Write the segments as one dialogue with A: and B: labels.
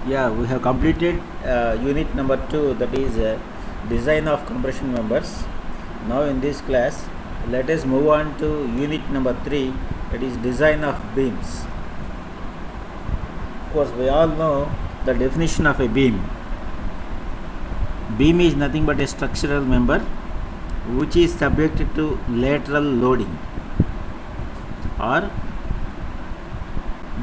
A: Yeah, we have completed unit number 2, that is design of compression members. Now in this class, let us move on to unit number 3, that is design of beams. Of course, we all know the definition of a beam. Beam is nothing but a structural member which is subjected to lateral loading, or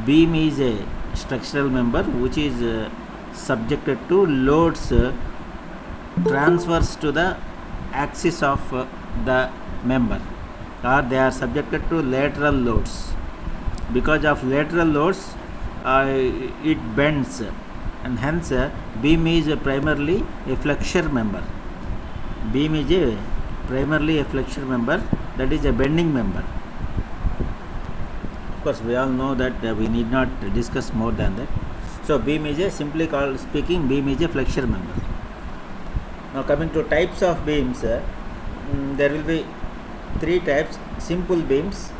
A: beam is a structural member which is subjected to loads transverse to the axis of the member, or they are subjected to lateral loads. Because of lateral loads, it bends, and hence beam is primarily a flexure member. Beam is primarily a flexure member, that is a bending member. Of course, we all know that we need not discuss more than that. So beam is simply called speaking, beam is a flexure member. Now coming to types of beams, there will be 3 types. Simple beams,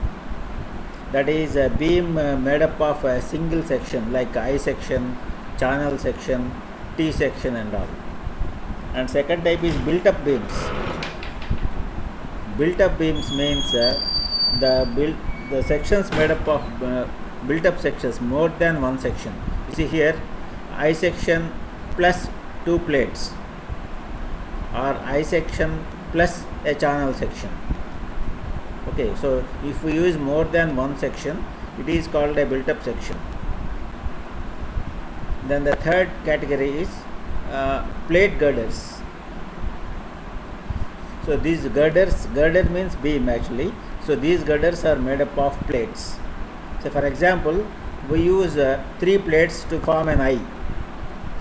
A: that is a beam made up of a single section like I section, channel section, T section and all. And second type is built up beams. Built up beams means the sections made up of built up sections, more than one section. You see here, I section plus 2 plates, or I section plus a channel section. Okay, so if we use more than one section, it is called a built up section. Then the third category is plate girders. So these girders, girder means beam actually. So these girders are made up of plates. So for example, we use 3 plates to form an eye.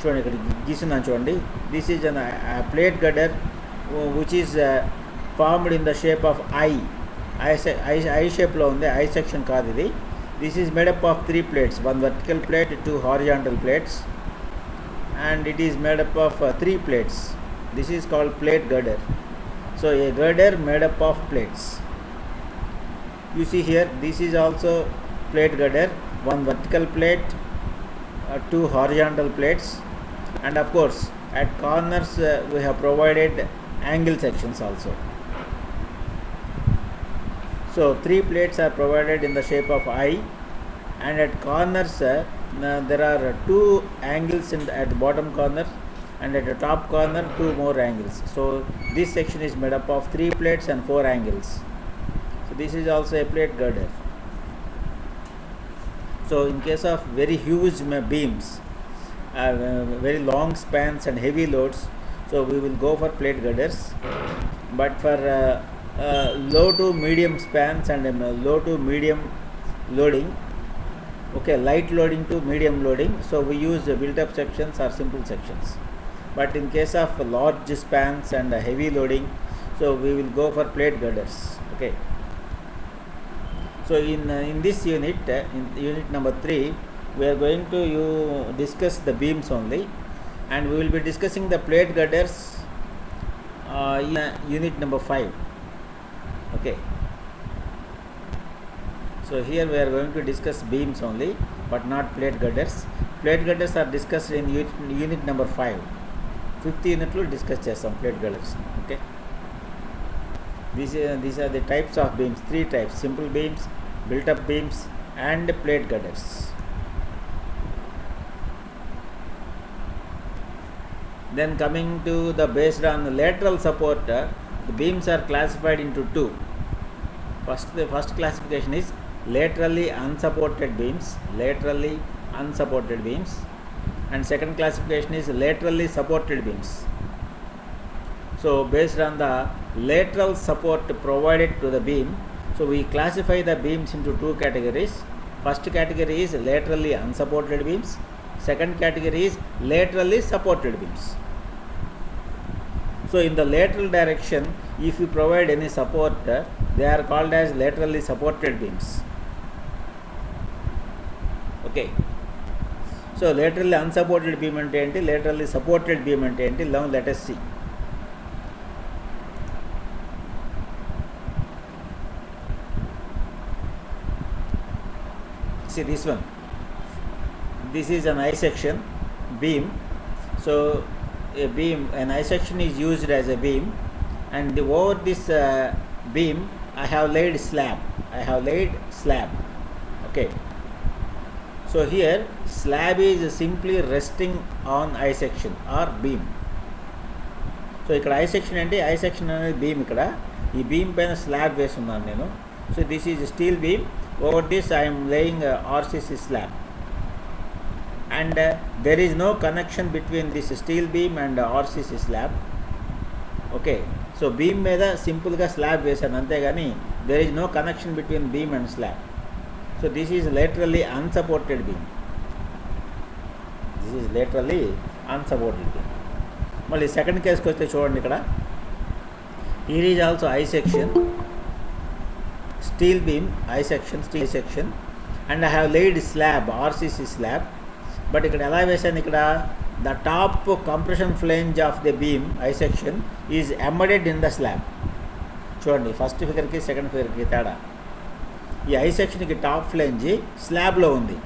A: This is a plate girder which is formed in the shape of eye. I shape lo undi, I section kaadu idi. This is made up of 3 plates, one vertical plate, 2 horizontal plates, and it is made up of 3 plates. This is called plate girder. So a girder made up of plates. You see here, this is also plate girder, one vertical plate, 2 horizontal plates, and of course at corners we have provided angle sections also. So 3 plates are provided in the shape of eye, and at corners there are 2 angles at the bottom corner, and at the top corner 2 more angles. So this section is made up of 3 plates and 4 angles. So this is also a plate girder. So in case of very huge beams, very long spans and heavy loads, so we will go for plate girders. But for low to medium spans and low to medium loading, okay, light loading to medium loading, so we use built up sections or simple sections. But in case of large spans and heavy loading, so we will go for plate girders. Okay. So in this unit, in unit number 3, we are going to discuss the beams only, and we will be discussing the plate girders in unit number 5. Okay. So here we are going to discuss beams only, but not plate girders. Plate girders are discussed in unit number 5. 5th unit lo discuss chestam plate girders. Okay. These are the types of beams, 3 types: simple beams, built up beams, and plate girders. Then coming to the based on the lateral support, the beams are classified into 2. The first classification is laterally unsupported beams, and second classification is laterally supported beams. So based on the lateral support provided to the beam, so we classify the beams into 2 categories. First category is laterally unsupported beams. Second category is laterally supported beams. So in the lateral direction, if you provide any support, they are called as laterally supported beams. Okay. So laterally unsupported beam ante enti, laterally supported beam ante enti, now let us see. See this one. This is an I section. beam. So a beam, an I section is used as a beam, and over this beam I have laid slab. Okay. So here slab is simply resting on I section or beam. So ఇక్కడ I section అంటే I section అనేది beam. ఇక్కడ ఈ beam పైన slab వేస్తున్నాను నేను. So this is steel beam. Over this I'm laying RCC slab, and there is no connection between this steel beam and RCC slab. Okay. So beam మీద సింపుల్గా slab వేశాను అంతేగాని there is no connection between beam and slab. So this is laterally unsupported beam. మళ్ళీ second కేసుకి వస్తే చూడండి, ఇక్కడ here is also I section, steel beam, I section, steel section, and I have laid slab, RCC slab. But ఇక్కడ ఎలా వేసాను, ఇక్కడ the top compression flange of the beam I section is embedded in the slab. చూడండి, first ఫిగర్కి second ఫిగర్కి తేడా. ఈ I సెక్షన్కి top flange స్లాబ్లో ఉంది.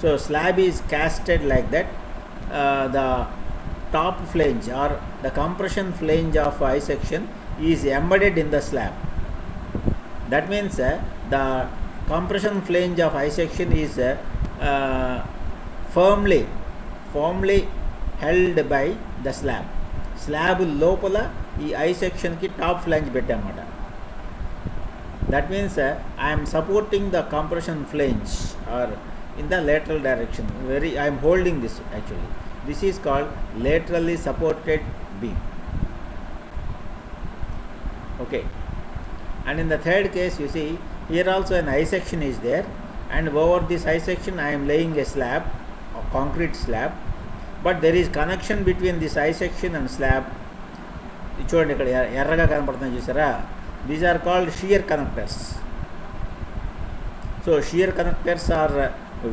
A: So slab is casted like that. The top flange or the compression flange of I section is embedded in the slab. That means the compression flange of I section is firmly held by the slab. Slab లోపల ఈ I section కి top flange పెట్టామన్నమాట. That means I am supporting the compression flange or in the lateral direction. I am holding this actually. This is called laterally supported beam. Okay. And in the third case, you see here also an I section is there, and over this I section I am laying a slab, a concrete slab, but there is connection between this I section and slab. చూడండి, ఇక్కడ ఎర్రగా కనపడుతుంది చూసారా, these are called shear connectors. So shear connectors are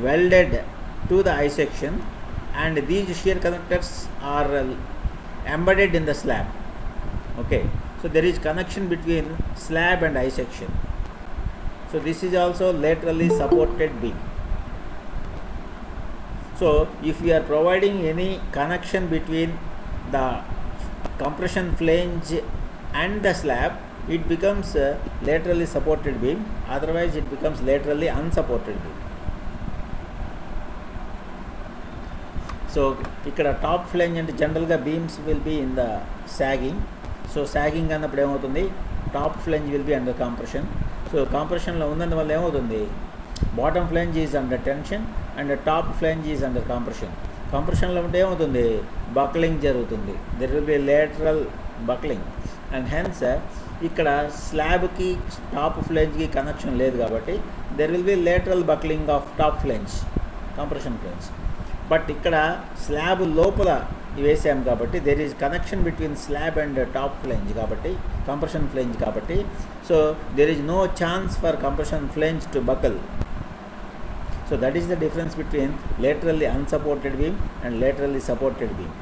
A: welded to the I section, and these shear connectors are embedded in the slab. Okay, so there is connection between slab and I section. So this is also laterally supported beam. So if we are providing any connection between the compression flange and the slab, it becomes laterally supported beam. Otherwise it becomes laterally unsupported beam. So ఇక్కడ top flange అంటే జనరల్గా beams will be in the sagging. So sagging అన్నప్పుడు ఏమవుతుంది, top flange will be under compression. So కాంప్రెషన్లో ఉన్నందువల్ల ఏమవుతుంది, bottom flange is under tension and top flange is under compression. కాంప్రెషన్లో ఉంటే ఏమవుతుంది, బక్లింగ్ జరుగుతుంది. There will be lateral buckling, and hence ఇక్కడ స్లాబ్కి టాప్ ఫ్లేంజ్కి కనెక్షన్ లేదు కాబట్టి there will be lateral buckling of top flange, compression flange. But ఇక్కడ స్లాబ్ లోపల వేసాం కాబట్టి there is connection between slab and top flange కాబట్టి, కంప్రెషన్ ఫ్లేంజ్ కాబట్టి, so there is no chance for compression flange to buckle. So that is the difference between laterally unsupported beam and laterally supported beam.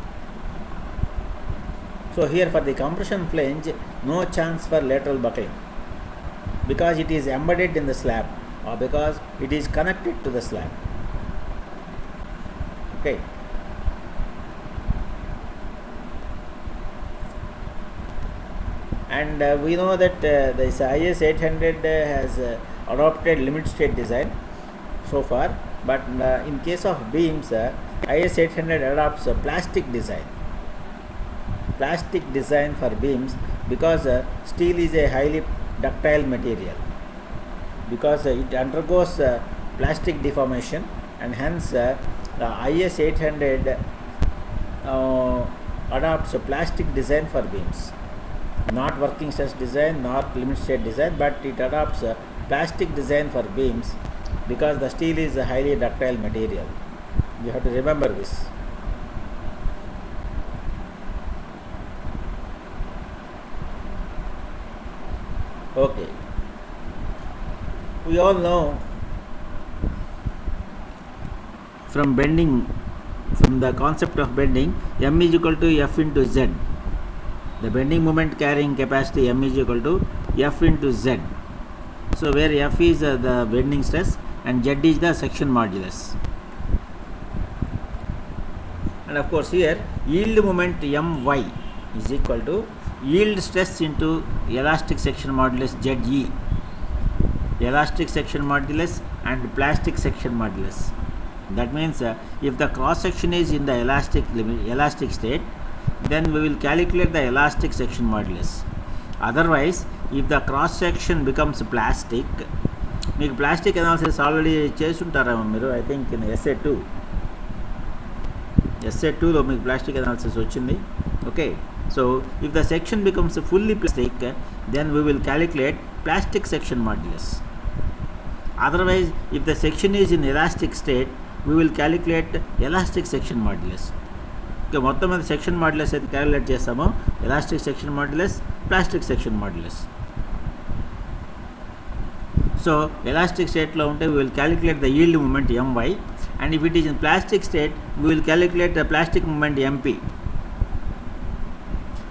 A: So here for the compression flange, no chance for lateral buckling because it is embedded in the slab or because it is connected to the slab. Okay. And we know that this IS 800 has adopted limit state design so far, but in case of beams, IS 800 adopts plastic design for beams because steel is a highly ductile material, because it undergoes plastic deformation, and hence the IS 800 adopts a plastic design for beams, not working stress design, not limit state design, but it adopts a plastic design for beams because the steel is a highly ductile material. You have to remember this. Okay. We all know from bending, from the concept of bending, M is equal to F into Z. The bending moment carrying capacity M is equal to F into Z. So where F is the bending stress and Z is the section modulus. and of course here yield moment My is equal to yield stress into elastic section modulus Ze, elastic section modulus and plastic section modulus. That means if the cross section is in the elastic state, then we will calculate the elastic section modulus. Otherwise, if the cross section becomes plastic, మీకు plastic analysis already చేస్తుంటారేమో మీరు, I think in SA2లో మీకు plastic analysis వచ్చింది. Okay, so if the section becomes fully plastic, then we will calculate plastic section modulus. Otherwise if the section is in elastic state, we will calculate elastic section modulus. Okay, మొత్తం మీద section modulus అయితే calculate చేస్తామో, elastic section modulus, plastic section modulus. So elastic state lo unte we will calculate the yield moment My, and if it is in plastic state we will calculate the plastic moment MP.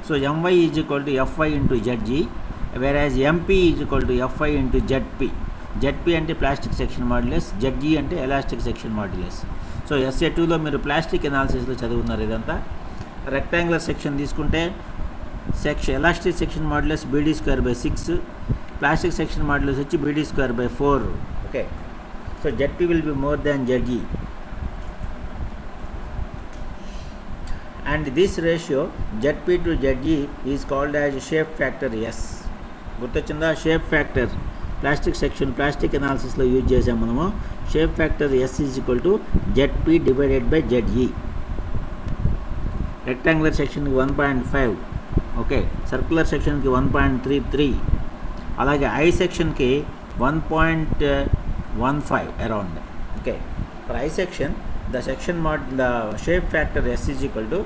A: So My is equal to Fy into Zg, whereas MP is equal to Fy into Zp. Zp ante plastic section modulus, Zg ante elastic section modulus. So SA2 lo మీరు plastic analysis లో చదువున్నారు. ఇదంతా rectangular section తీసుకుంటే elastic section modulus BD²/6, plastic section modulus వచ్చి BD²/4. okay, so Zp will be more than Zg, and this ratio Zp to Zg is called as shape factor S. గుర్తొచ్చిందా? Shape factor plastic అనాలిసిస్లో use చేసాం మనము. Shape factor S is equal to Zp divided by Ze. Rectangular సెక్షన్కి 1.5, okay, circular సెక్షన్కి 1.33, అలాగే I సెక్షన్కి 1.15 around. Okay, for I section the shape factor S is equal to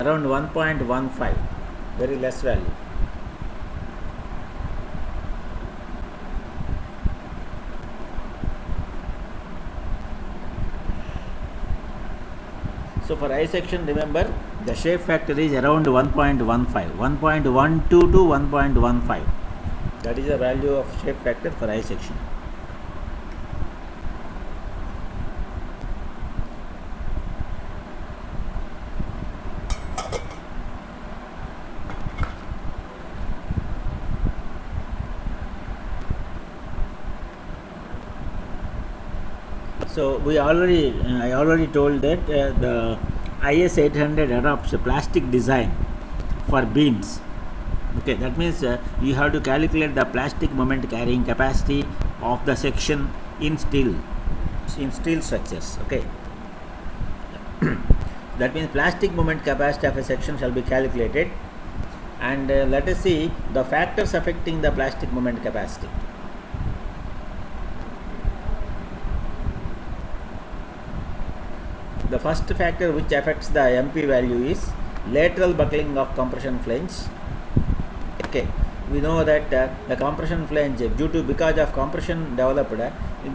A: around 1.15, very less value. So for I section, remember the shape factor is around 1.15, 1.12 to 1.15. That is the value of shape factor for I section. So I already told that the IS 800 adopts a plastic design for beams. Okay, that means you have to calculate the plastic moment carrying capacity of the section in steel structures. Okay, that means plastic moment capacity of a section shall be calculated, and let us see the factors affecting the plastic moment capacity. The first factor which affects the MP value is lateral buckling of compression flange. Okay, we know that the compression flange, because of compression developed,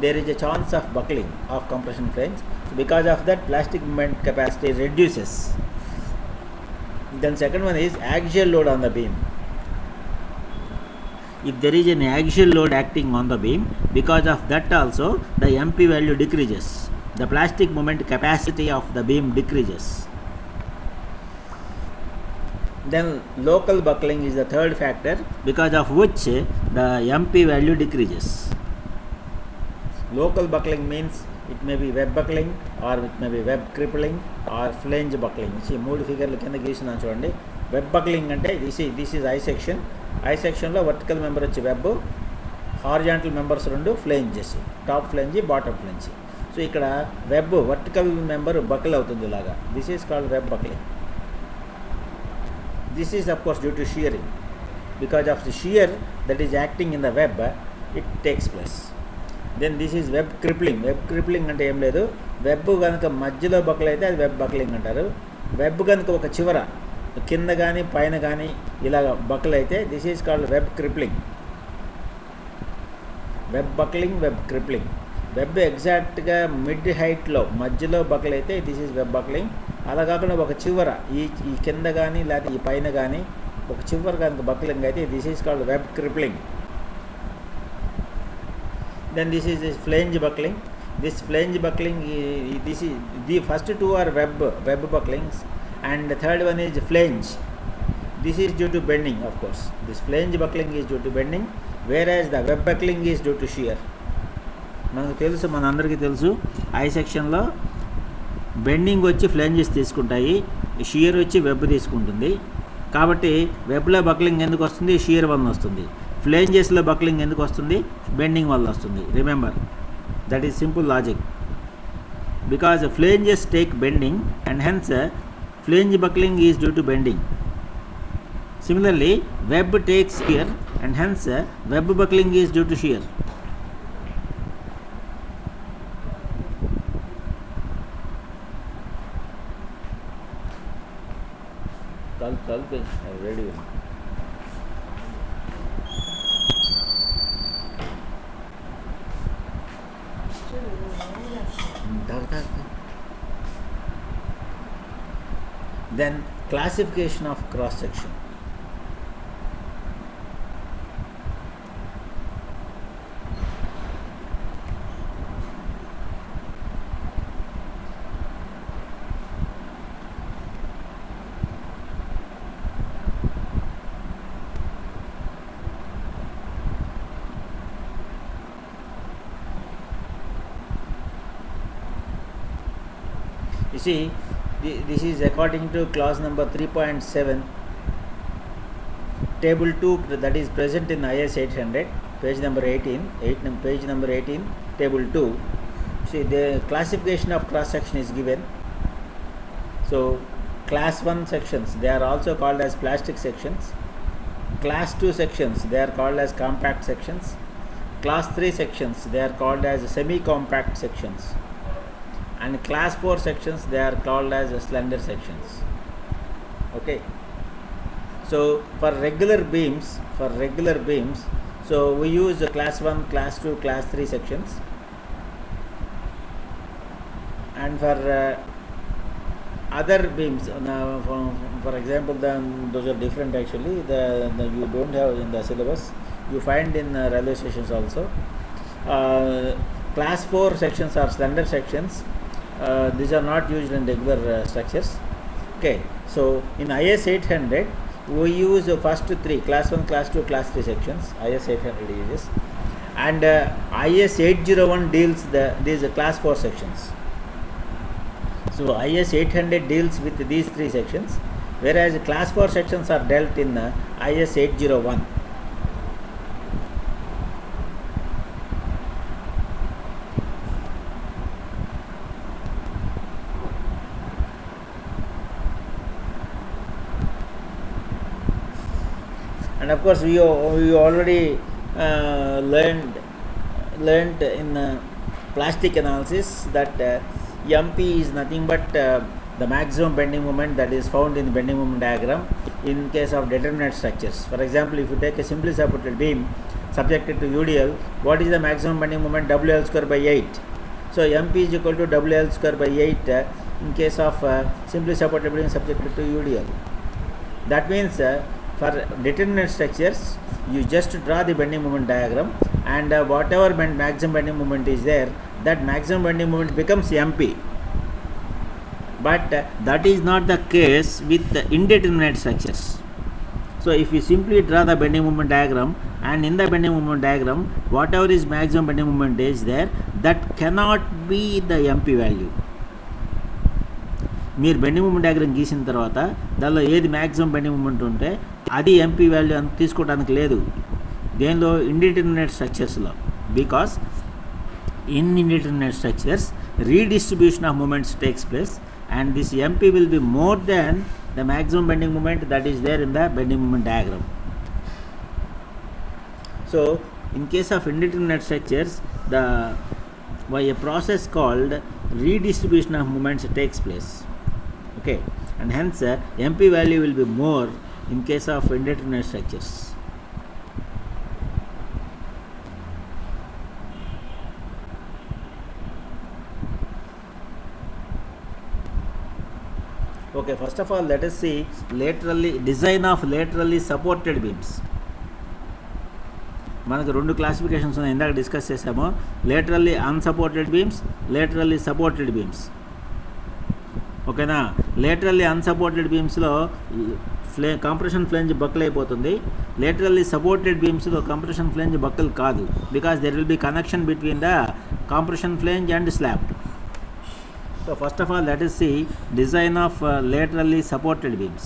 A: there is a chance of buckling of compression flange. So because of that, plastic moment capacity reduces. Then second one is axial load on the beam. If there is an axial load acting on the beam, because of that also the MP value decreases. The plastic moment capacity of the beam decreases. Then local buckling is the third factor, because of which the MP value decreases. Local buckling means it may be web buckling, or it may be web crippling, or flange buckling. See, మూడు ఫిగర్లు కింద గీసినాను చూడండి. Web buckling అంటే this is I section. I సెక్షన్లో vertical member వచ్చి web, horizontal members రెండు flanges, top flange, bottom flange. So ఇక్కడ web vertical member buckle అవుతుంది ఇలాగా. This is called web buckling. This is of course due to shearing. Because of the shear that is acting in the web, it takes place. Then this is web crippling. Web crippling అంటే ఏం లేదు, web కనుక మధ్యలో buckle అయితే అది web buckling అంటారు. Web కనుక ఒక చివర కింద కానీ పైన కానీ ఇలాగ బకిల్ అయితే this is called web crippling. Web buckling, web crippling. Web ఎగ్జాక్ట్గా మిడ్ హైట్లో మధ్యలో బకిల్ అయితే దిస్ ఈజ్ వెబ్ బక్లింగ్. అలా కాకుండా ఒక చివర ఈ కింద కానీ లేకపోతే ఈ పైన కానీ ఒక చివర కనుక బక్లింగ్ అయితే this is called web crippling. Then this is flange buckling. This flange buckling, this is the first two are web bucklings, and the third one is flange. This is due to bending, of course. This flange buckling is due to bending, whereas the web buckling is due to shear. మనకు తెలుసు, మన అందరికీ తెలుసు, I సెక్షన్లో bending వచ్చి flanges తీసుకుంటాయి, shear వచ్చి web తీసుకుంటుంది. కాబట్టి వెబ్లో బక్లింగ్ ఎందుకు వస్తుంది? షియర్ వల్ల వస్తుంది. ఫ్లేంజెస్లో బక్లింగ్ ఎందుకు వస్తుంది? బెండింగ్ వల్ల వస్తుంది. Remember, that is simple logic. Because flanges take bending and hence flange buckling is due to bending. Similarly, web takes shear and hence web buckling is due to shear. Kal pe ready. Then classification of cross section. You see, this is according to clause number 3.7, table 2, that is present in IS 800, page number 18, page number 18, table 2. See, the classification of cross section is given. So, class 1 sections, they are also called as plastic sections. Class 2 sections, they are called as compact sections. Class 3 sections, they are called as semi-compact sections. And class 4 sections, they are called as slender sections. Okay. So for regular beams, so we use class 1, class 2, class 3 sections. And for other beams, for example, those are different actually. The you don't have in the syllabus. You find in railway stations also. Class 4 sections are slender sections. These are not used in regular structures. Okay, so in IS 800 we use first 3, class 1, class 2, class 3 sections. IS 800 uses, and IS 801 deals these class 4 sections. So IS 800 deals with these 3 sections, whereas class 4 sections are dealt in IS 801. And of course, we already learned in plastic analysis that MP is nothing but the maximum bending moment that is found in the bending moment diagram in case of determinate structures. For example, if you take a simply supported beam subjected to UDL, what is the maximum bending moment? WL square by 8. So MP is equal to WL square by 8 in case of simply supported beam subjected to UDL. That means for determinate structures, you just draw the bending moment diagram, and whatever maximum bending moment is there, that maximum bending moment becomes MP. But that is not the case with the indeterminate structures. So if you simply draw the bending moment diagram, and in the bending moment diagram, whatever is maximum bending moment is there, that cannot be the MP value. మీరు bending moment diagram గీసిన తర్వాత దానిలో ఏది maximum bending moment ఉంటే అది MP value అని తీసుకోవడానికి లేదు దేనిలో ఇండిటర్మినేట్ స్ట్రక్చర్స్లో. Because in indeterminate structures redistribution of moments takes place and this MP will be more than the maximum bending moment that is there in the bending moment diagram. So in case of indeterminate structures, by a process called redistribution of moments takes place. Okay, and hence MP value will be more in case of indeterminate structures. Okay, first of all, let us see design of laterally supported beams. మనకు రెండు classifications ఉన్నాయి, ఇందాక discuss చేసాము. Laterally unsupported beams, laterally supported beams. ఓకేనా. Laterally unsupported బీమ్స్లో compression flange buckle అయిపోతుంది. Laterally supported బీమ్స్లో compression flange buckle కాదు, because there will be connection between the compression flange and slab. So first of all, let us see design of laterally supported beams.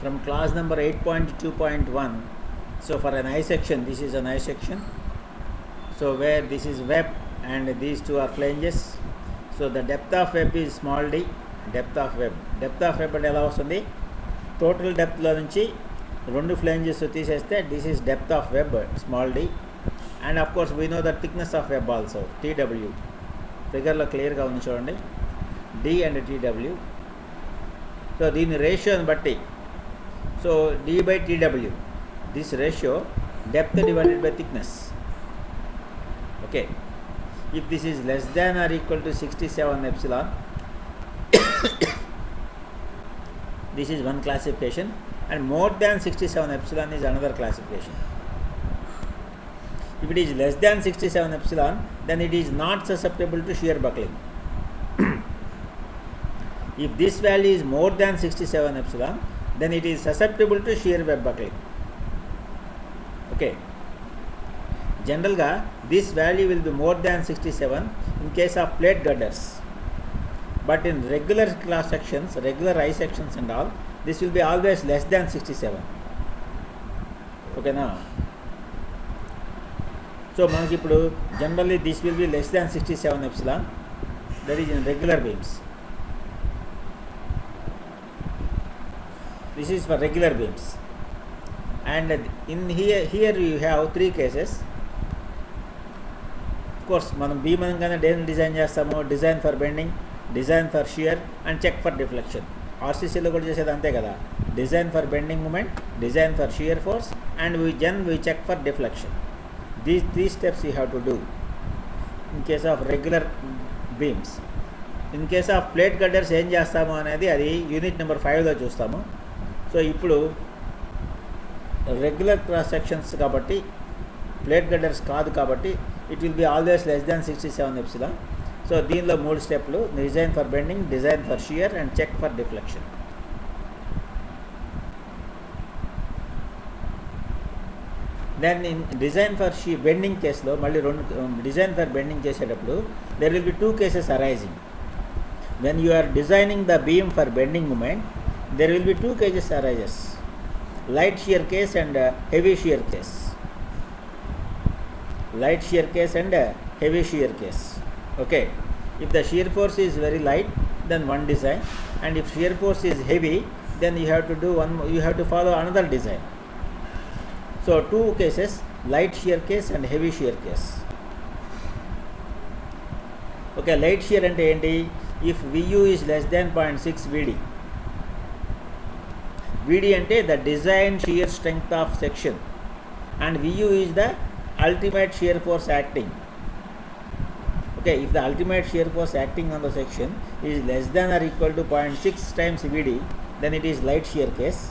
A: From class number 8.2.1, so for an I section, this is an I section, so where this is web and these two are flanges. So the depth of web is small d, depth of web అంటే ఎలా వస్తుంది, total డెప్త్లో నుంచి రెండు flanges తీసేస్తే this is depth of web small d, and of course we know the thickness of web also TW. ఫిగర్లో క్లియర్గా ఉంది చూడండి, d and TW. So దీని రేషియోని బట్టి, so d by TW, this ratio depth divided by thickness. Okay, if this is less than or equal to 67 epsilon, this is one classification, and more than 67 epsilon is another classification. If it is less than 67 epsilon, then it is not susceptible to shear buckling. If this value is more than 67 epsilon, then it is susceptible to shear web buckling. Okay, generally this value will be more than 67 in case of plate girders, but in regular cross sections, regular I sections and all, this will be always less than 67. Okay na. So manaki ippudu generally this will be less than 67 epsilon, that is in regular beams. This is for regular beams, and in here you have three cases. Of course, మనం beam అనగానే దేని design చేస్తాము, design for bending, design for shear and check for deflection. ఆర్సీసీలో కూడా చేసేది అంతే కదా, design for bending moment, design for shear force, and we check for deflection. These three steps you have to do in case of regular beams. In case of plate girders ఏం చేస్తాము అనేది అది unit number 5లో చూస్తాము. So ఇప్పుడు regular cross sections కాబట్టి, plate girders కాదు కాబట్టి, it will be always less than 67 epsilon. So దీనిలో 3 స్టెప్లు, design for bending, design for shear and check for deflection. Then in design for bending కేసులో మళ్ళీ design for bending చేసేటప్పుడు there will be 2 cases arising. When you are designing the beam for bending moment, there will be 2 cases arises, light shear case and heavy shear case. Light shear case and heavy shear case. Okay, if the shear force is very light, then one design, and if shear force is heavy, then you have to do you have to follow another design. So 2 cases, light shear case and heavy shear case. Okay, light shear ante enti, if VU is less than 0.6 VD. VD ante the design shear strength of section, and VU is the ultimate shear force acting. Okay, if the ultimate shear force acting on the section is less than or equal to 0.6 times VD, then it is light shear case.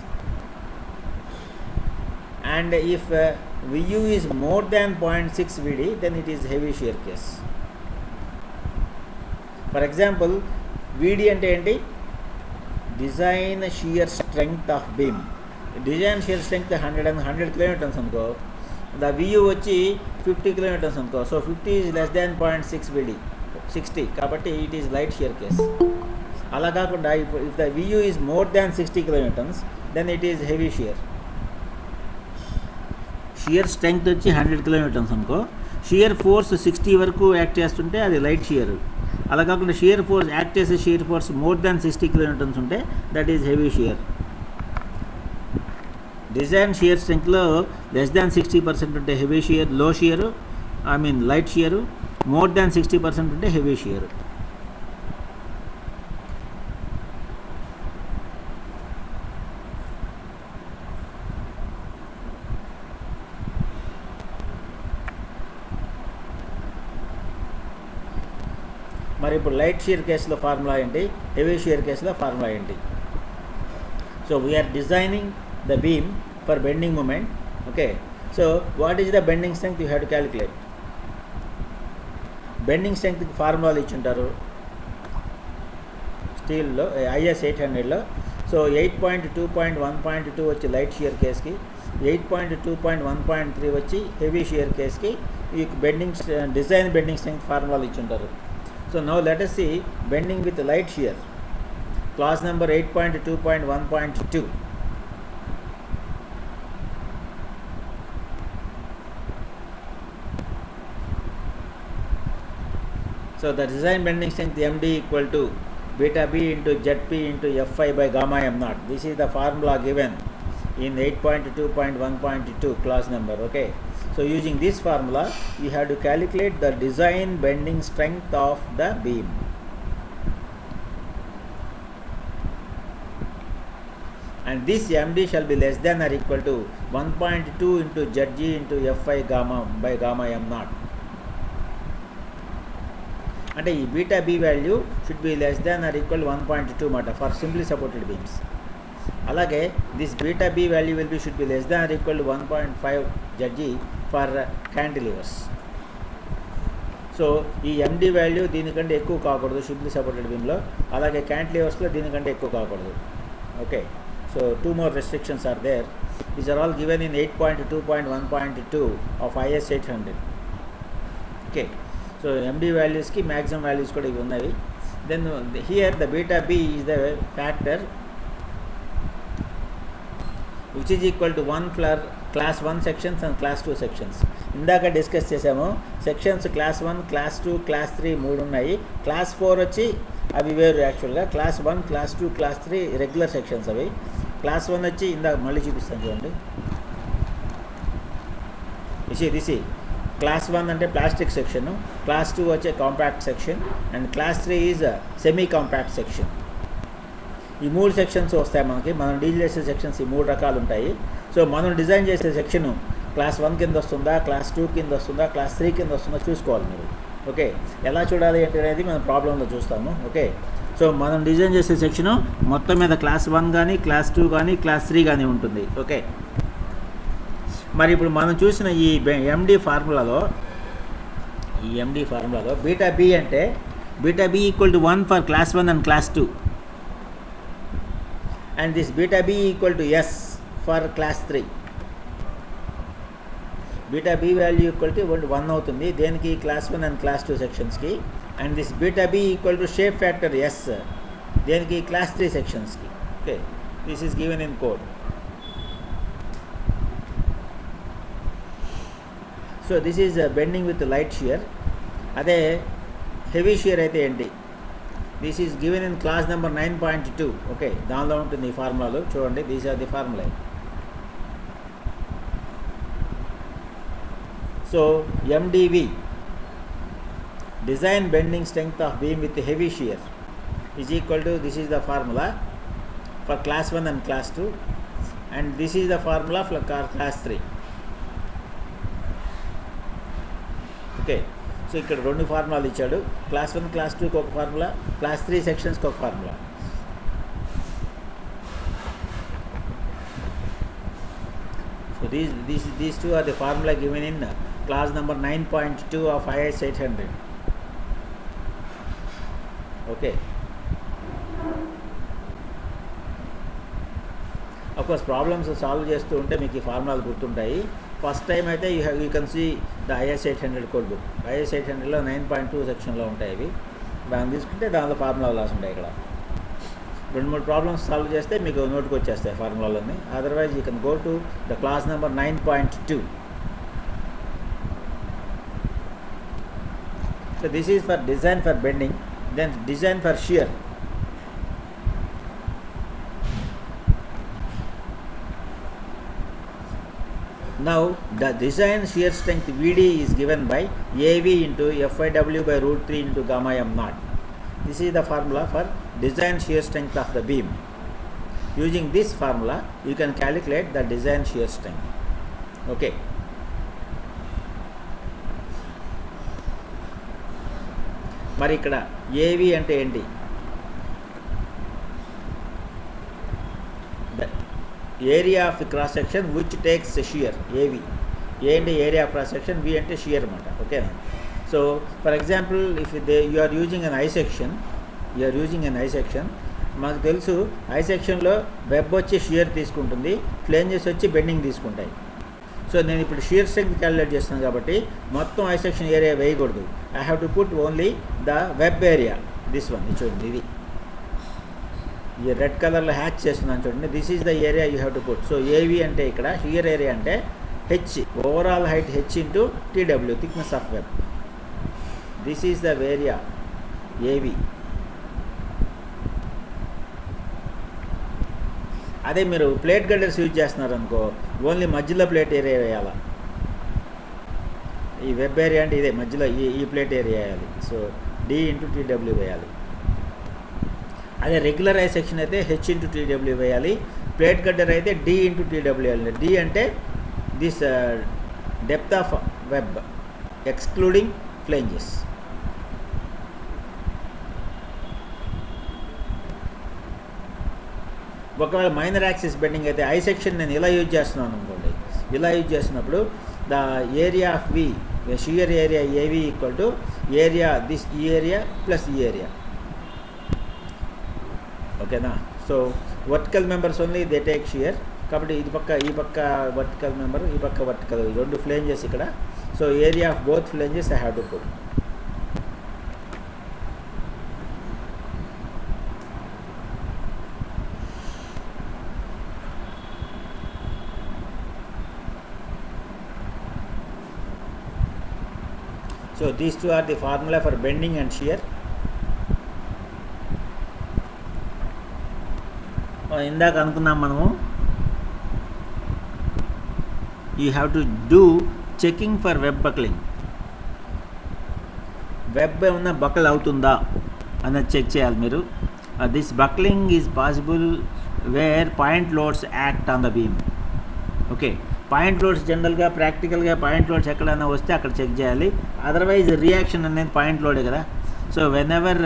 A: And if VU is more than 0.6 VD, then it is heavy shear case. For example, VD ante enti, design shear strength of beam. Design shear strength 100 kilometres అనుకో, the VU వచ్చి 50 kilometres అనుకో. So 50 is less than 0.6 VD, 60, కాబట్టి it is light shear case. అలా కాకుండా if the VU is more than 60 kilometres, then it is heavy shear. Shear strength వచ్చి 100 kilometres అనుకో, shear force 60 వరకు act చేస్తుంటే అది లైట్ షియర్. అలా కాకుండా షియర్ ఫోర్స్ యాక్ట్ చేసే shear force more than 60 kilometers ఉంటే that is heavy shear. Design shear స్ట్రెంగ్త్లో లెస్ దాన్ 60% ఉంటే heavy shear, low shear light shear, more than 60% ఉంటే హెవీ షియర్. మరి ఇప్పుడు లైట్ షియర్ కేసులో ఫార్ములా ఏంటి, హెవీ షియర్ కేసులో ఫార్ములా ఏంటి? So we are designing the beam for bending moment. Okay, so what is the bending strength you have to calculate. Bending స్ట్రెంగ్త్కి ఫార్ములాలు ఇచ్చుంటారు స్టీల్లో, IS 800లో. So 8.2.1.2 వచ్చి light shear కేస్కి, 8.2.1.3 వచ్చి heavy shear కేస్కి ఈ bending design bending strength ఫార్ములాలు ఇచ్చుంటారు. So now let us see bending with light shear, class number 8.2.1.2. So the design bending strength MD equal to beta B into ZP into Fi by gamma m naught. This is the formula given in 8.2.1.2 class number. Okay, so using this formula you have to calculate the design bending strength of the beam. And this MD shall be less than or equal to 1.2 into Zg into Fi gamma by gamma m naught. అంటే ఈ beta B value should be less than or equal 1.2 మాట for simply supported beams. అలాగే this beta B value will be should be less than or equal 1.5 Zg for cantilevers. So ఈ MD value దీనికంటే ఎక్కువ కాకూడదు simply supported బీమ్లో, అలాగే క్యాంటిలివర్స్లో దీనికంటే ఎక్కువ కాకూడదు. Okay, so 2 more restrictions are there. These are all given in 8.2.1.2 of IS 800. Okay, so MD values ki maximum values kuda ivi unnavi. Then here the beta B is the factor which is equal to 1 for class 1 sections and class 2 sections. ఇందాక discuss చేసాము, sections class 1, class 2, class 3 3 ఉన్నాయి. Class 4 వచ్చి అవి వేరు యాక్చువల్గా. Class 1, class 2, class 3 regular sections అవి. Class 1 వచ్చి ఇందాక మళ్ళీ చూపిస్తాను చూడండి. దిస్ క్లాస్ 1 అంటే ప్లాస్టిక్ సెక్షన్, క్లాస్ 2 వచ్చే compact section, and class 3 is semi compact section. ఈ 3 సెక్షన్స్ వస్తాయి మనకి. మనం డీల్ చేసే సెక్షన్స్ ఈ 3 రకాలు ఉంటాయి. సో మనం డిజైన్ చేసే సెక్షను క్లాస్ 1 కింద వస్తుందా, క్లాస్ 2 కింద వస్తుందా, క్లాస్ 3 కింద వస్తుందా చూసుకోవాలి మీరు. ఓకే, ఎలా చూడాలి అంటే అనేది మనం ప్రాబ్లంలో చూస్తాము. ఓకే, సో మనం డిజైన్ చేసే సెక్షను మొత్తం మీద క్లాస్ 1 కానీ, క్లాస్ 2 కానీ, క్లాస్ 3 కానీ ఉంటుంది. ఓకే, మరి ఇప్పుడు మనం చూసిన ఈ ఎండి ఫార్ములాలో బీటా బి అంటే beta B equal to 1 for class 1 and class 2, and this beta B equal to S for class 3. Beta B value equal to 1 అవుతుంది దేనికి, క్లాస్ 1 అండ్ క్లాస్ 2 సెక్షన్స్కి. And this beta B equal to shape factor S దేనికి, class 3 సెక్షన్స్కి. Okay, this is given in code. So this is bending with light shear. అదే heavy shear అయితే ఏంటి, this is given in clause number 9.2. Okay, దానిలో ఉంటుంది ఈ ఫార్ములాలు చూడండి. These are the formula. So MDV, design bending strength of beam with heavy shear, is equal to, this is the formula for class 1 and class 2, and this is the formula for class 3. Okay, so ఇక్కడ 2 ఫార్ములాలు ఇచ్చాడు. Class 1, class 2కి ఒక formula, class 3 సెక్షన్స్కి ఒక formula. So these two are the formula given in class number 9.2 of IS 800. Okay, of course problems solve చేస్తూ ఉంటే మీకు ఈ ఫార్ములాలు గుర్తుంటాయి. ఫస్ట్ టైం అయితే you can see the IS 800 code book. IS 800లో 9.2 సెక్షన్లో ఉంటాయి ఇవి. దాన్ని తీసుకుంటే దానిలో ఫార్ములా లాస్ ఉంటాయి. ఇక్కడ 2-3 ప్రాబ్లమ్స్ సాల్వ్ చేస్తే మీకు నోట్కి వచ్చేస్తాయి ఫార్ములాలన్నీ. Otherwise you can go to the class number 9.2. So this is for design for bending. Then design for shear. Now the design shear strength VD is given by AV into FIW by root 3 into gamma m naught. This is the formula for design shear strength of the beam. Using this formula you can calculate the design shear strength. Okay, మరి ఇక్కడ A V అంటే ఏంటి? Area of cross section which takes shear. A V A అంటే area of cross section, V అంటే shear అనమాట. ఓకేనా? So for example if you are using an I section, మాకు తెలుసు ఐ సెక్షన్లో వెబ్ వచ్చి షియర్ తీసుకుంటుంది, ఫ్లేంజెస్ వచ్చి బెండింగ్ తీసుకుంటాయి. సో నేను ఇప్పుడు షియర్ స్ట్రెంగ్త్ క్యాలిక్యులేట్ చేస్తున్నాను కాబట్టి మొత్తం ఐ సెక్షన్ ఏరియా వేయకూడదు. I have to put only the web area. This one చూడండి, ఇది ఈ రెడ్ కలర్లో హ్యాచ్ చేస్తున్నాను చూడండి. This is the area you have to put. So ఏవి అంటే ఇక్కడ షియర్ ఏరియా అంటే H, overall height H into TW, thickness of web. This is the area ఏవి. అదే మీరు ప్లేట్ గడ్డర్స్ యూజ్ చేస్తున్నారు అనుకో, ఓన్లీ మధ్యలో ప్లేట్ ఏరియా వేయాలి. ఈ వెబ్ ఏరియా అంటే ఇదే మధ్యలో ఈ ప్లేట్ ఏరియా వేయాలి. సో డి ఇంటూ టీడబ్ల్యూ వేయాలి. అదే రెగ్యులర్ ఐ సెక్షన్ అయితే హెచ్ ఇంటూ టీడబ్ల్యూ వేయాలి. ప్లేట్ గడ్డర్ అయితే డి ఇంటూ టీడబ్ల్యూ వేయాలి. డి అంటే this depth of web excluding flanges. ఒకవేళ మైనర్ యాక్సిస్ బెండింగ్ అయితే ఐ సెక్షన్ నేను ఇలా యూజ్ చేస్తున్నాను అనుకోండి. ఇలా యూజ్ చేసినప్పుడు the area of V, shear area A V equal to area this ఈ ఏరియా ప్లస్ ఈ ఏరియా. ఓకేనా? So vertical members only they take shear. కాబట్టి ఈ పక్క వర్టికల్ మెంబర్, ఈ పక్క వర్టికల్, రెండు ఫ్లేంజెస్ ఇక్కడ. So area of both flanges I have to put. So these two are the formula for bending and shear. ఇందాక అనుకున్నాం మనము, you have to do checking for web buckling. Web ఏమన్నా buckle అవుతుందా అన్నది check చేయాలి మీరు. This buckling is possible where point loads act on the beam. Okay, point loads జనరల్గా ప్రాక్టికల్గా పాయింట్ లోడ్స్ ఎక్కడైనా వస్తే అక్కడ చెక్ చేయాలి. అదర్వైజ్ రియాక్షన్ అనేది పాయింట్ లోడే కదా. So whenever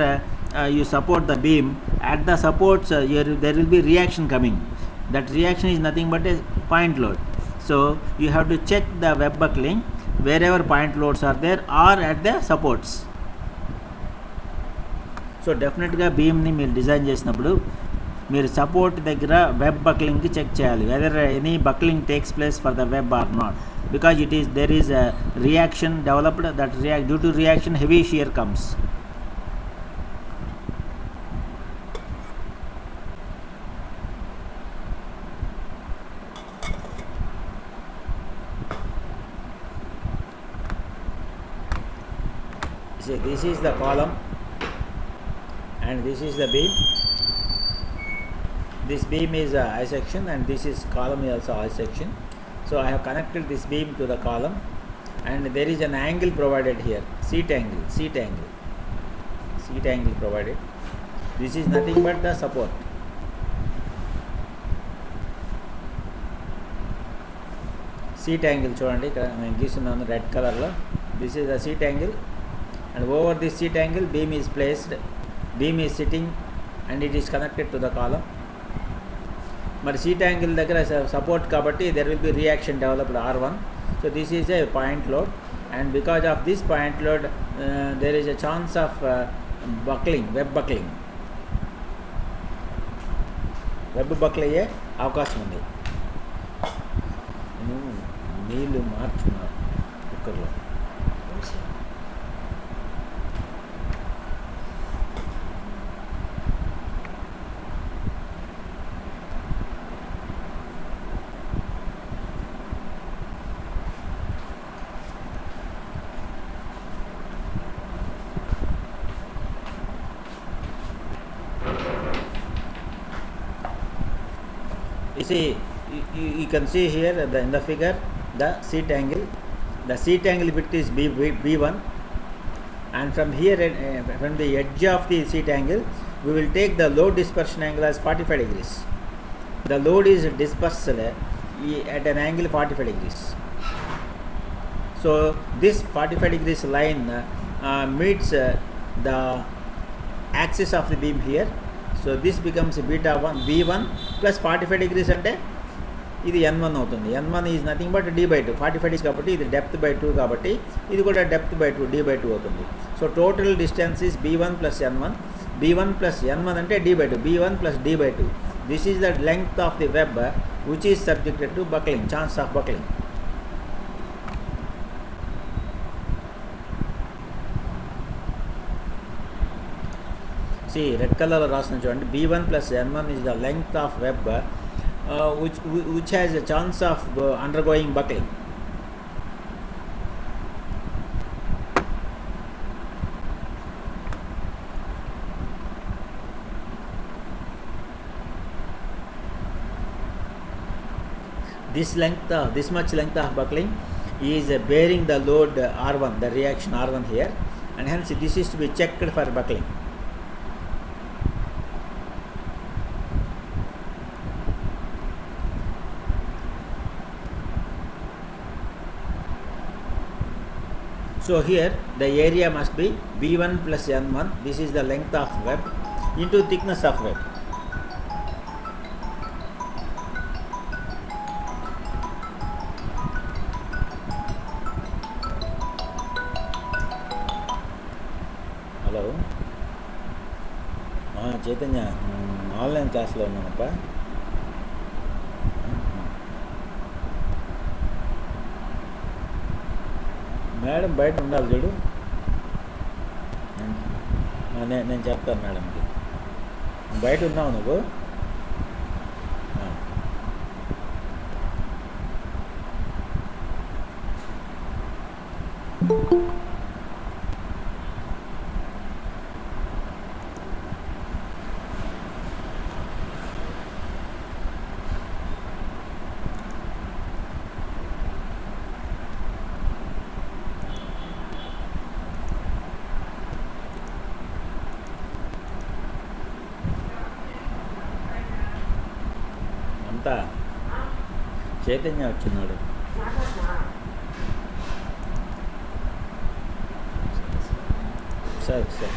A: you support the beam, at the supports there will be reaction coming. That reaction is nothing but a point load. So you have to check the web buckling wherever point loads are there or at the supports. So definitely beam ni meer design chesinappudu meer support దగ్గర web buckling ki check cheyali whether any buckling takes place for the web or not, because there is a reaction developed, that due to reaction heavy shear comes. So this is the column and this is the beam. This beam is a I section and this is column is also I section. So I have connected this beam to the column and there is an angle provided here, seat angle provided. This is nothing but the support. Seat angle చూడండి ఇక్కడ నేను గీస్తున్నాను red కలర్లో. This is the seat angle. And over this seat angle beam is placed, beam is sitting and it is connected to the column. But seat angle దగ్గర support కాబట్టి there will be reaction developed R1. So this is a point load and because of this point load there is a chance of buckling, web buckling. Web buckle అయ్యే అవకాశం ఉంది. నీళ్ళు మార్చుకున్నాను కుక్కర్లో. You see, you can see here in the figure the seat angle. The seat angle width is B1 and from here from the edge of the seat angle we will take the load dispersion angle as 45 degrees. The load is dispersed at an angle 45 degrees. So this 45 degrees line meets the axis of the beam here. So this becomes beta 1 b1 plus 45 degrees అంటే ఇది n1 అవుతుంది. n1 is nothing but d by 2. 45 degrees కాబట్టి ఇది depth by 2 కాబట్టి ఇది కూడా depth by 2 d by 2 అవుతుంది. So total distance is b1 plus n1. b1 plus n1 అంటే d by 2. b1 plus d by 2. This is the length of the web which is subjected to buckling, chance of buckling. See, red color రాసిన చూడండి, b1 plus n1 is the length of web which has a chance of undergoing buckling. This much length of buckling is bearing the load R1, the reaction R1 here, and hence this is to be checked for buckling. So here the area must be b1 plus n1, this is the length of web, into thickness of web. Hello Chaitanya, online క్లాస్లో ఉన్నానప్ప. Madam బయట ఉండాలి చూడు, నేను చెప్తాను మేడంకి. బయట ఉన్నావు నువ్వు? అంతా చైతన్య వచ్చినాడు. సరే సరే,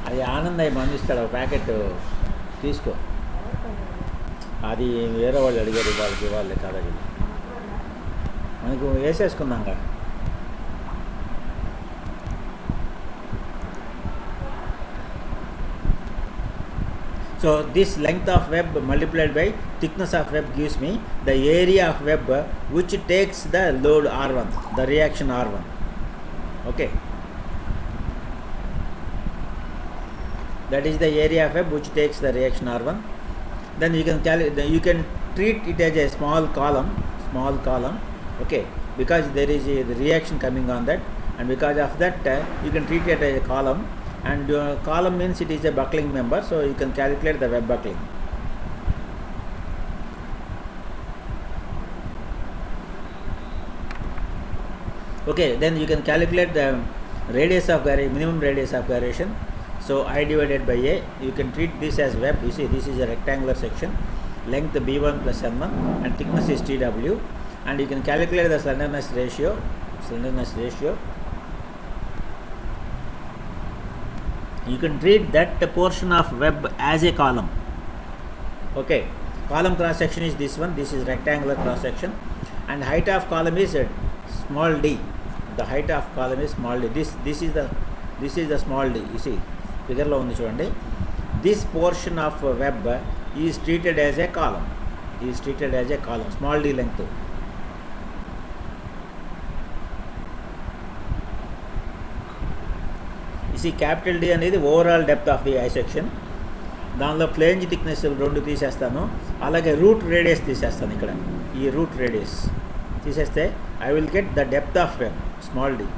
A: అది ఆనందయ్య అందిస్తాడు, ఒక ప్యాకెట్ తీసుకో. అది వేరే వాళ్ళు అడిగారు, వాళ్ళకి వాళ్ళే కాదు, మనకు వేసేసుకుందాం కదా. So this length of web multiplied by thickness of web gives me the area of web which takes the load R1, the reaction R1. Okay, that is the area of web which takes the reaction R1. Then you can treat it as a small column. Okay, because there is a reaction coming on that, and because of that you can treat it as a column. And column means it is a buckling member, so you can calculate the web buckling. Okay, then you can calculate the radius of minimum radius of gyration. So I divided by A. You can treat this as web. You see, this is a rectangular section, length b1 plus n1, and thickness is tw, and you can calculate the slenderness ratio. You can treat that portion of web as a column. Okay, column cross section is this one. This is rectangular cross section, and height of column is small d. The height of column is small d. This is the small d. You see, figure lo undi chudandi. This portion of web is treated as a column. Small d length. You see, capital D అనేది overall depth of the I section. దానిలో flange thickness 2 తీసేస్తాను, అలాగే root radius తీసేస్తాను. ఇక్కడ ఈ root radius తీసేస్తే I will get the depth of web, small D,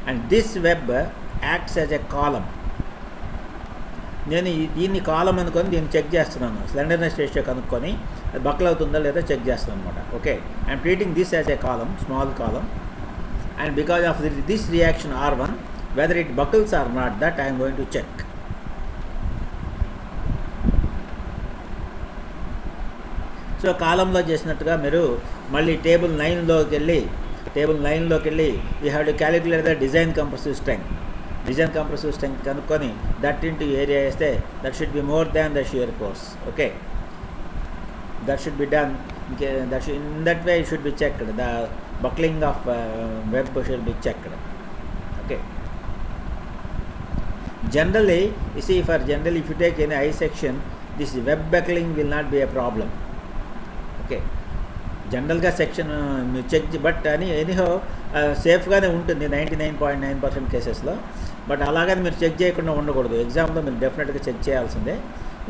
A: and this web acts as a column. నేను దీన్ని కాలం అనుకొని దీన్ని చెక్ చేస్తున్నాను, స్లెండర్నెస్ రేషియో కనుక్కొని అది బక్కలు అవుతుందా లేదా చెక్ చేస్తాను అనమాట. Okay, I'm treating this as a column, small column, and because of this reaction R1, whether it buckles or not, that I am going to check. So కాలంలో చేసినట్టుగా మీరు మళ్ళీ టేబుల్ 9లోకి వెళ్ళి you have to calculate the design compressive strength. Design compressive strength కనుక్కొని that into area వేస్తే that should be more than the shear force. Okay, that should be done. In that way it should be checked. The buckling of web should be checked. Okay, generally you see, if you take any I section, this web buckling will not be a problem. Okay, general ga section check, but anyhow safe gaane untundi 99.9% cases lo, but alagani meer check cheyakunda undakodu. Exam lo meer definitely ga check cheyalsinde.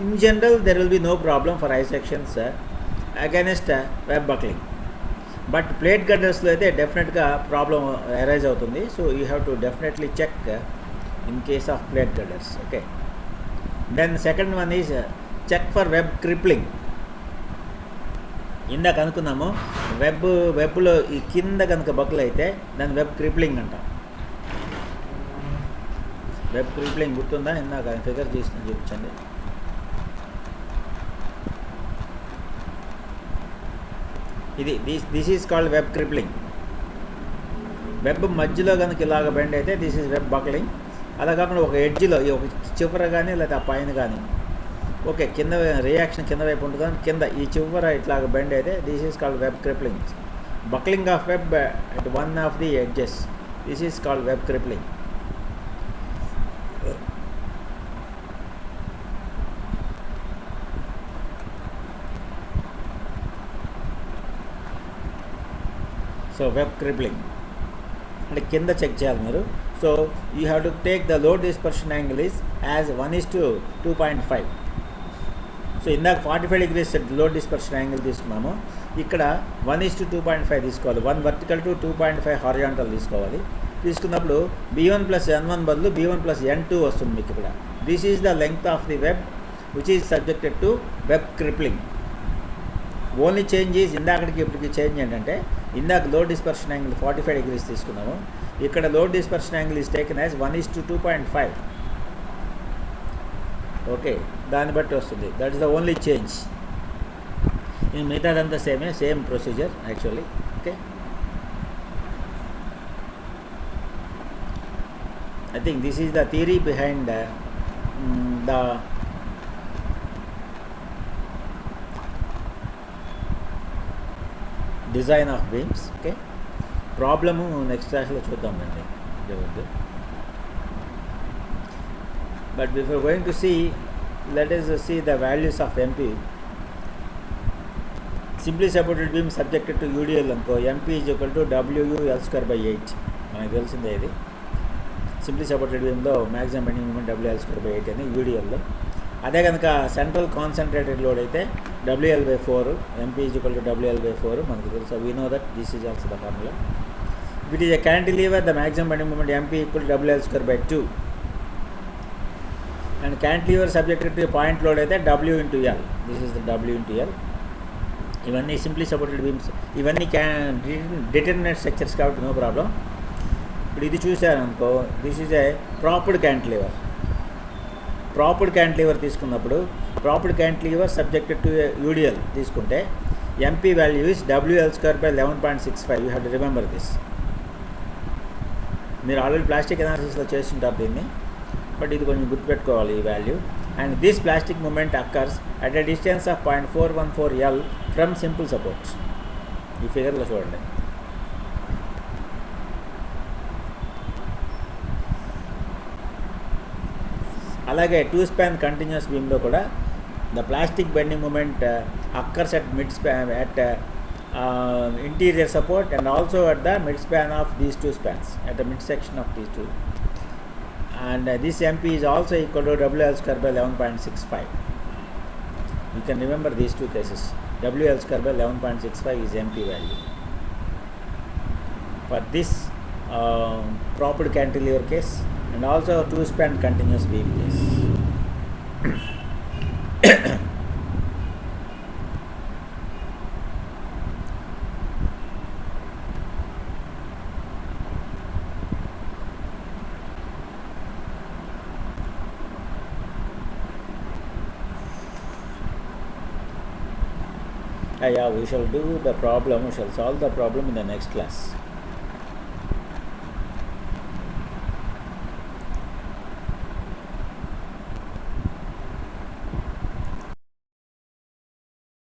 A: In general there will be no problem for I sections against web buckling, but plate girders lo aithe definitely ga problem arise avutundi. So you have to definitely check in case of plate girders. Okay, then second one is check for web crippling. ఇందాక అనుకున్నాము వెబ్లో ఈ కింద కనుక బక్కులు అయితే దాన్ని web crippling అంటాం. Web crippling గుర్తుందా? ఇందాక ఫిగర్ చేసిన చూపించండి. ఇది this is called web crippling. Web మధ్యలో కనుక ఇలాగ బెండ్ అయితే దిస్ ఈజ్ వెబ్ బక్లింగ్. అలా కాకుండా ఒక ఎడ్జ్లో ఒక చివర కానీ లేదా పైన కానీ, ఓకే, కింద రియాక్షన్ కింద వైపు ఉంటుంది కానీ కింద ఈ చివర ఇట్లాగ బెండ్ అయితే this is called web crippling. Buckling of web at one of the edges, this is called web crippling. So web crippling అంటే కింద చెక్ చేయాలి మీరు. So you have to take the load dispersion angle is as 1:2.5. So ఇందాక 45 degrees load dispersion angle తీసుకున్నాము, ఇక్కడ 1:2.5 తీసుకోవాలి. 1 vertical to 2.5 horizontal తీసుకోవాలి. తీసుకున్నప్పుడు B1+N1 బదులు B1+N2 వస్తుంది మీకు ఇక్కడ. This is the length of the web which is subjected to web crippling. Only change is ఇందాకటికి ఇప్పటికి చేంజ్ ఏంటంటే, ఇందాక లోడ్ డిస్పర్షన్ యాంగిల్ 45 degrees తీసుకున్నాము, ఇక్కడ load dispersion angle is taken as 1:2.5. Okay, దాన్ని బట్టి వస్తుంది. That is the only change. మిగతాదంతా same procedure actually. Okay, I think this is the theory behind the design of beams. Okay, problem next class lo chuddam andi. But before going to see, let us see the values of MP. Simply supported beam subjected to UDL anko MP is equal to WU L²/8. మనకు తెలిసిందే ఇది. Simply supported బీమ్లో maximum bending moment WL²/8 అని UDLలో. అదే కనుక central concentrated load అయితే WL/4, MP is equal to WL/4 మనకు తెలుసు. we know that this is also the formula. If it is a cantilever, the maximum bending moment MP equal to WL²/2, and cantilever subjected to a point load అయితే W into L. This is the W into L. ఇవన్నీ simply supported beams, ఇవన్నీ determinate structures కాబట్టి no problem. ఇప్పుడు ఇది చూసారనుకో, this is a propped cantilever. Propped cantilever తీసుకున్నప్పుడు propped cantilever subjected to UDL తీసుకుంటే MP value is WL²/11.65. You have to remember this. మీరు already plastic అనాలిసిస్లో చేస్తుంటారు దీన్ని, బట్ ఇది కొంచెం గుర్తుపెట్టుకోవాలి ఈ వాల్యూ. And this plastic moment occurs at a distance of 0.414 L from simple supports. ఈ ఫిగర్లో చూడండి. అలాగే 2 span కంటిన్యూస్ బీమ్లో కూడా the plastic bending moment occurs at mid span at interior support and also at the mid span of these 2 spans, at the mid section of these two. And this MP is also equal to WL²/11.65. You can remember these two cases. WL²/11.65 is MP value for this propped cantilever case and also 2 span continuous beam case. Yeah, we shall do the problem, we shall solve the problem in the next class.